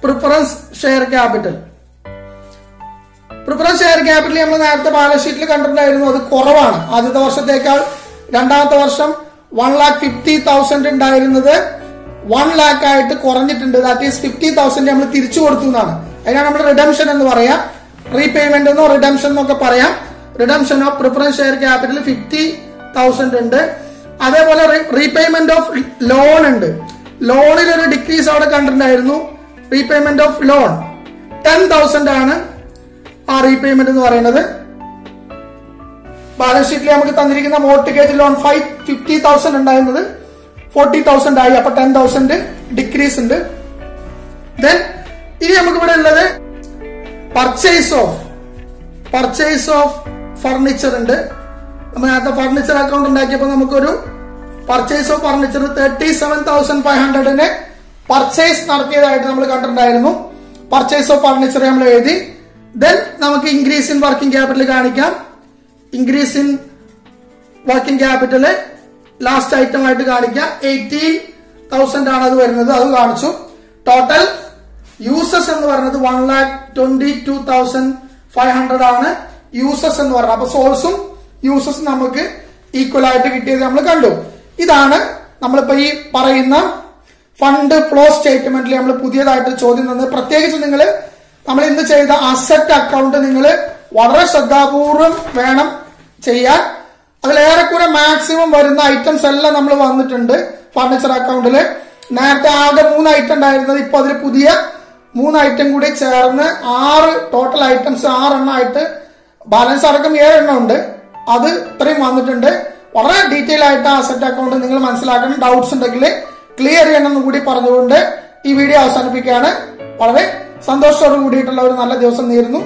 preference share capital നമ്മൾ നേരത്തെ ബാലൻസ് ഷീറ്റിൽ കണ്ടിട്ടുണ്ടായിരുന്നു. അത് കുറവാണ്. ആദ്യത്തെ വർഷത്തേക്കാൾ രണ്ടാമത്തെ വർഷം 1,50,000 ഉണ്ടായിരുന്നത് 1 lakh ആയിട്ട് കുറഞ്ഞിട്ടുണ്ട്. ദാറ്റ് ഈസ് 50,000 നമ്മൾ തിരിച്ചു കൊടുത്തു എന്നാണ്. അതിനാണ് നമ്മൾ റിഡംഷൻ എന്ന് പറയാം. റീപേയ്മെന്റ് എന്നോ റിഡംഷൻ എന്നൊക്കെ പറയാം. Redemption of preference share capital 50,000 ഉണ്ട്. അതേപോലെ റീപേയ്മെന്റ് ഓഫ് ലോൺ ഉണ്ട്. ലോണിൽ ഒരു ഡിക്രീസ് അവിടെ കണ്ടിട്ടുണ്ടായിരുന്നു. റീപേയ്മെന്റ് ഓഫ് ലോൺ 10,000 ആണ് ആ റീപേയ്മെന്റ് എന്ന് പറയുന്നത്. ബാലൻസ് ഷീറ്റിൽ നമുക്ക് തന്നിരിക്കുന്ന മോർട്ട്ഗേജ് ലോൺ 50,000 ഉണ്ടായിരുന്നത് 40,000 ആയി. അപ്പൊ 10,000 ഡിക്രീസ് ഉണ്ട്. ദെൻ ഇനി നമുക്ക് ഇവിടെ ഉള്ളത് പർച്ചേസ് ഓഫ് ഫർണിച്ചർ ഉണ്ട്. നമ്മൾ നേരത്തെ ഫർണിച്ചർ അക്കൗണ്ട് ഉണ്ടാക്കിയപ്പോൾ നമുക്കൊരു പർച്ചേസ് ഓഫ് ഫർണിച്ചർ 37,500 പർച്ചേസ് നടത്തിയതായിട്ട് നമ്മൾ കണ്ടിട്ടുണ്ടായിരുന്നു. പർച്ചേസ് ഓഫ് ഫർണിച്ചർ നമ്മൾ എഴുതി. ദെൻ നമുക്ക് ഇൻക്രീസ് ഇൻ വർക്കിംഗ് ക്യാപിറ്റൽ കാണിക്കാം. Increase in working capital last item ആയിട്ട് കാണിക്കാം. 18,000 ആണ് അത് വരുന്നത്. അത് കാണിച്ചു. ടോട്ടൽ യൂസസ് എന്ന് പറയുന്നത് 1,22,500 ആണ് യൂസസ് എന്ന് പറയുന്നത്. അപ്പൊ സോഴ്സും യൂസസും നമുക്ക് ഈക്വൽ ആയിട്ട് കിട്ടിയത് നമ്മൾ കണ്ടു. ഇതാണ് നമ്മളിപ്പോ ഈ പറയുന്ന ഫണ്ട് ഫ്ലോ സ്റ്റേറ്റ്മെന്റിൽ നമ്മൾ പുതിയതായിട്ട് ചോദ്യം തന്നത്. പ്രത്യേകിച്ച് നമ്മൾ ഇന്ന് ചെയ്ത അസറ്റ് അക്കൗണ്ട് നിങ്ങൾ വളരെ ശ്രദ്ധാപൂർവം വേണം ചെയ്യാൻ. അതിലേറെക്കുറെ മാക്സിമം വരുന്ന ഐറ്റംസ് എല്ലാം നമ്മൾ വന്നിട്ടുണ്ട് ഫർണിച്ചർ അക്കൗണ്ടില്. നേരത്തെ ആകെ 3 ഐറ്റം ഉണ്ടായിരുന്നത് ഇപ്പൊ അതിൽ പുതിയ 3 ഐറ്റം കൂടി ചേർന്ന് 6 ടോട്ടൽ ഐറ്റംസ് 6 എണ്ണമായിട്ട് ബാലൻസ് അടക്കം 7 എണ്ണം ഉണ്ട്. അത് ഇത്രയും വന്നിട്ടുണ്ട്. വളരെ ഡീറ്റെയിൽ ആയിട്ട് അസറ്റ് അക്കൗണ്ട് നിങ്ങൾ മനസ്സിലാക്കണം. ഡൗട്ട്സ് ഉണ്ടെങ്കിൽ ക്ലിയർ ചെയ്യണമെന്ന് കൂടി പറഞ്ഞുകൊണ്ട് ഈ വീഡിയോ അവസാനിപ്പിക്കുകയാണ്. വളരെ സന്തോഷത്തോട് കൂടിയിട്ടുള്ള ഒരു നല്ല ദിവസം നേരുന്നു.